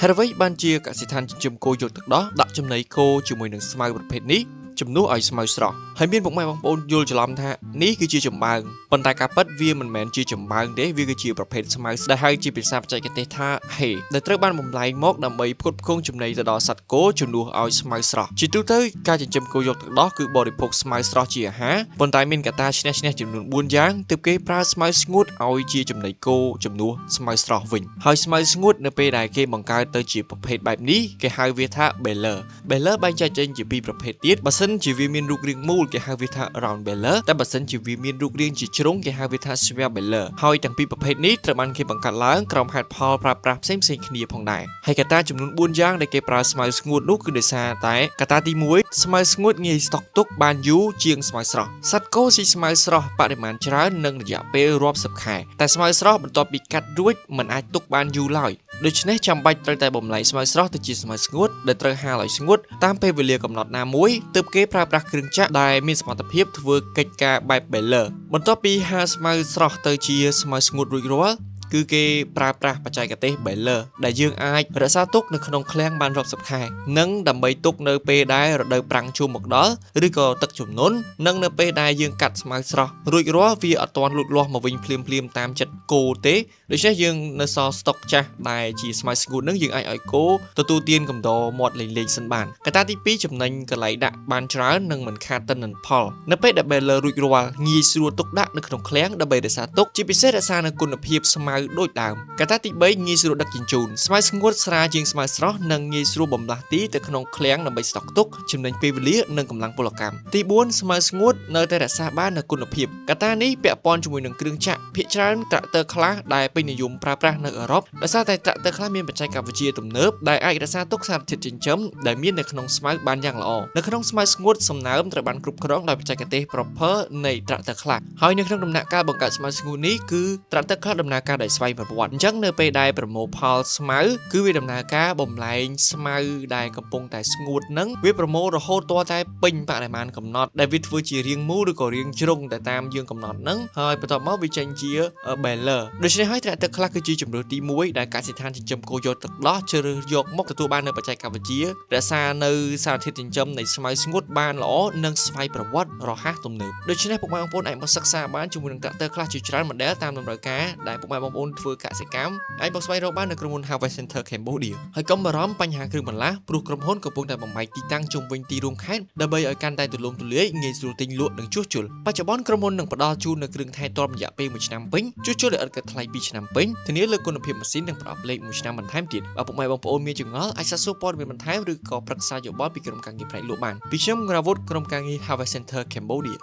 ហើយអ្វីបានជាកសិដ្ឋានចិញ្ចឹមគោយកទឹកដោះដាក់ចំណីគោជាមួយនឹងស្មៅប្រភេទនេះជំនួសឲ្យស្មៅស្រស់ហើយមានពុកម៉ែបងប្អូនយល់ច្រឡំថានេះគឺជាចំបើងប៉ុន្តែការពិតវាមិនមែនជាចំបើងទេវាគឺជាប្រភេទស្មៅដែលហៅជាភាសាបច្ចេកទេសថាហេដែលត្រូវបានបំលែងមកដើម្បីផ្គត់ផ្គង់ចំណីទៅដល់សត្វគោជំនួសឲ្យស្មៅស្រស់ជាទូទៅការចិញ្ចឹមគោយកទឹកដោះគឺបរិភោគស្មៅស្រស់ជាអាហារប៉ុន្តែមានកត្តាឈ្នះចំនួន4យ៉ាងទើបគេប្រើស្មៅស្ងួតឲ្យជាចំណីគោជំនួសស្មៅស្រស់វិញហើយស្មៅស្ងួតនៅពេលដែលគេបង្កើតទៅជាប្រភេទបែបនេះគេហៅវាថា baler បែងចែកចេញជាពីរប្រភេទទៀតបើសិនជាវាមានរូបរាងមូលគេហៅវាថា round baler តែបើសិនជាវាមានរូបរាងជាជ្រុងគេហៅវាថា square baler ហើយទាំងពីរប្រភេទនេះត្រូវបានគេបង្កើតឡើងក្រោមហេតុផលប្រើប្រាស់ផ្សេងៗគ្នាផងដែរហើយកត្តាចំនួន4យ៉ាងដែលគេប្រើស្មៅស្ងួតនោះគឺដោយសារតែកត្តាទី1ស្មៅស្ងួតងាយស្តុកទុកបានយូរជាងស្មៅស្រស់សត្វគោស៊ីស្មៅស្រស់បរិមាណច្រើននិងរយៈពេលរាប់សិបខែតែស្មៅស្រស់បន្ទាប់ពីកាត់រួចមិនអាចទុកបានយូរឡើយដូច្នេះចាំបាច់ត្រូវតែបំលែងស្មៅស្រស់ទៅជាស្មៅស្ងួតដែលត្រូវហាលឲ្យស្ងួតតាមពេលវេលាកំណត់ណាមួយទើបគេប្រើប្រាស់គ្រឿងចក្រដែលមានសមត្ថភាពធ្វើកិច្ចការបែប baler បន្ទាប់ពីហាលស្មៅស្រស់ទៅជាស្មៅស្ងួតរួចរាល់គឺគេប្រើប្រាស់បច្ចេកទេស baler ដែលយើងអាចរក្សាទុកនៅក្នុងឃ្លាំងបានរាប់សិបខែនិងដើម្បីទុកនៅពេលដែលរដូវប្រាំងជួបមកដល់ឬក៏ទឹកជំនន់និងនៅពេលដែលយើងកាត់ស្មៅស្រស់រួចរាល់វាអត់ទាន់លូតលាស់មកវិញភ្លាមតាមចិត្តគោទេដូច្នេះយើងនៅសល់ស្តុកចាស់ដែលជាស្មៅស្ងួតនឹងយើងអាចឲ្យគោទទួលទានកំដរមាត់លេងសិនបានកត្តាទី2ចំណេញកន្លែងដាក់បានច្រើននិងមិនខាតទិន្នផលនៅពេលដែល baler រួចរាល់ងាយស្រួលទុកដាក់នៅក្នុងឃ្លាំងដើម្បីរក្សាទុកជាពិសេសរក្សានៅគុណភាពស្មៅដូចដើមកត្តាទី3ងាយស្រួលដឹកជញ្ជូនស្មៅស្ងួតស្រាលជាងស្មៅស្រស់និងងាយស្រួលបំលាស់ទីទៅក្នុងឃ្លាំងដើម្បីស្តុកទុកចំណេញពេលវេលានិងកម្លាំងពលកម្មទី4ស្មៅស្ងួតនៅតែរក្សាបាននូវគុណភាពកត្តានេះពាក់ព័ន្ធជាមួយនឹងគ្រឿងចក្រភាគច្រើនត្រាក់ទ័រខ្លះដែលពេញនិយមប្រើប្រាស់នៅអឺរ៉ុបដោយសារតែត្រាក់ទ័រខ្លះមានបច្ចេកវិទ្យាទំនើបដែលអាចរក្សាទុកសារធាតុចិញ្ចឹមដែលមាននៅក្នុងស្មៅបានយ៉ាងល្អនៅក្នុងស្មៅស្ងួតសំណើមត្រូវបានគ្រប់គ្រងដោយបច្ចេកទេស proper នៃត្រាក់ទ័រខ្លះហើយនៅក្នុងដំណាក់កាលបង្កើតស្មៅស្ងួតនេះគឺត្រាក់ទ័រខ្លះដំណើរការដោយស្វ័យប្រវត្តិអញ្ចឹងនៅពេលដែលប្រមូលផលស្មៅគឺវាដំណើរការបំលែងស្មៅដែលកំពុងតែស្ងួតនឹងវាប្រមូលរហូតទាល់តែពេញបរិមាណកំណត់ដែលវាធ្វើជារាងមូលឬក៏រាងជ្រុងទៅតាមយើងកំណត់នឹងហើយបន្ទាប់មកវាចេញជា baler ដូច្នេះហើយត្រាក់ទ័រខ្លះគឺជាជម្រើសទី1ដែលកសិដ្ឋានចិញ្ចឹមគោយកទឹកដោះជ្រើសរើសយកមកទទួលបាននៅបច្ចេកវិទ្យារក្សានៅសារធាតុចិញ្ចឹមនៃស្មៅស្ងួតបានល្អនិងស្វ័យប្រវត្តិរហ័សទំនើបដូច្នេះពុកម៉ែបងប្អូនអាចមកសិក្សាបានជាមួយនឹងត្រាក់ទ័រខ្លះជាច្រើនម៉ូដែលតាមតម្រូវការដែលពុកម៉ែបងប្អូនធ្វើកសិកម្មអាចមកស្វែងរកបាននៅក្រុមហ៊ុន Harvest Center Cambodia ហើយកុំបារម្ភបញ្ហាគ្រឿងបន្លាស់ព្រោះក្រុមហ៊ុនកំពុងតែបំបែកទីតាំងជុំវិញទីរួមខេត្តដើម្បីឲ្យកាន់តែទូលំទូលាយងាយស្រួលទិញលក់និងជួសជុលបច្ចុប្បន្នក្រុមហ៊ុននឹងផ្ដល់ជូននៅគ្រឿងថែទាំរយៈពេល1ឆ្នាំពេញជួសជុលដោយឥតគិតថ្លៃ2ឆ្នាំពេញធានាលើគុណភាពម៉ាស៊ីននិងប្រអប់លេខ1ឆ្នាំបន្ថែមទៀតបើពុកម៉ែបងប្អូនមានចម្ងល់អាចសាកសួរព័ត៌មានបន្ថែមឬក៏ប្រឹក្សាយោបល់ពីក្រុមការងារផ្នែកលក់បានពីខ្ញុំ Gravut ក្រុមការងារ Harvest Center Cambodia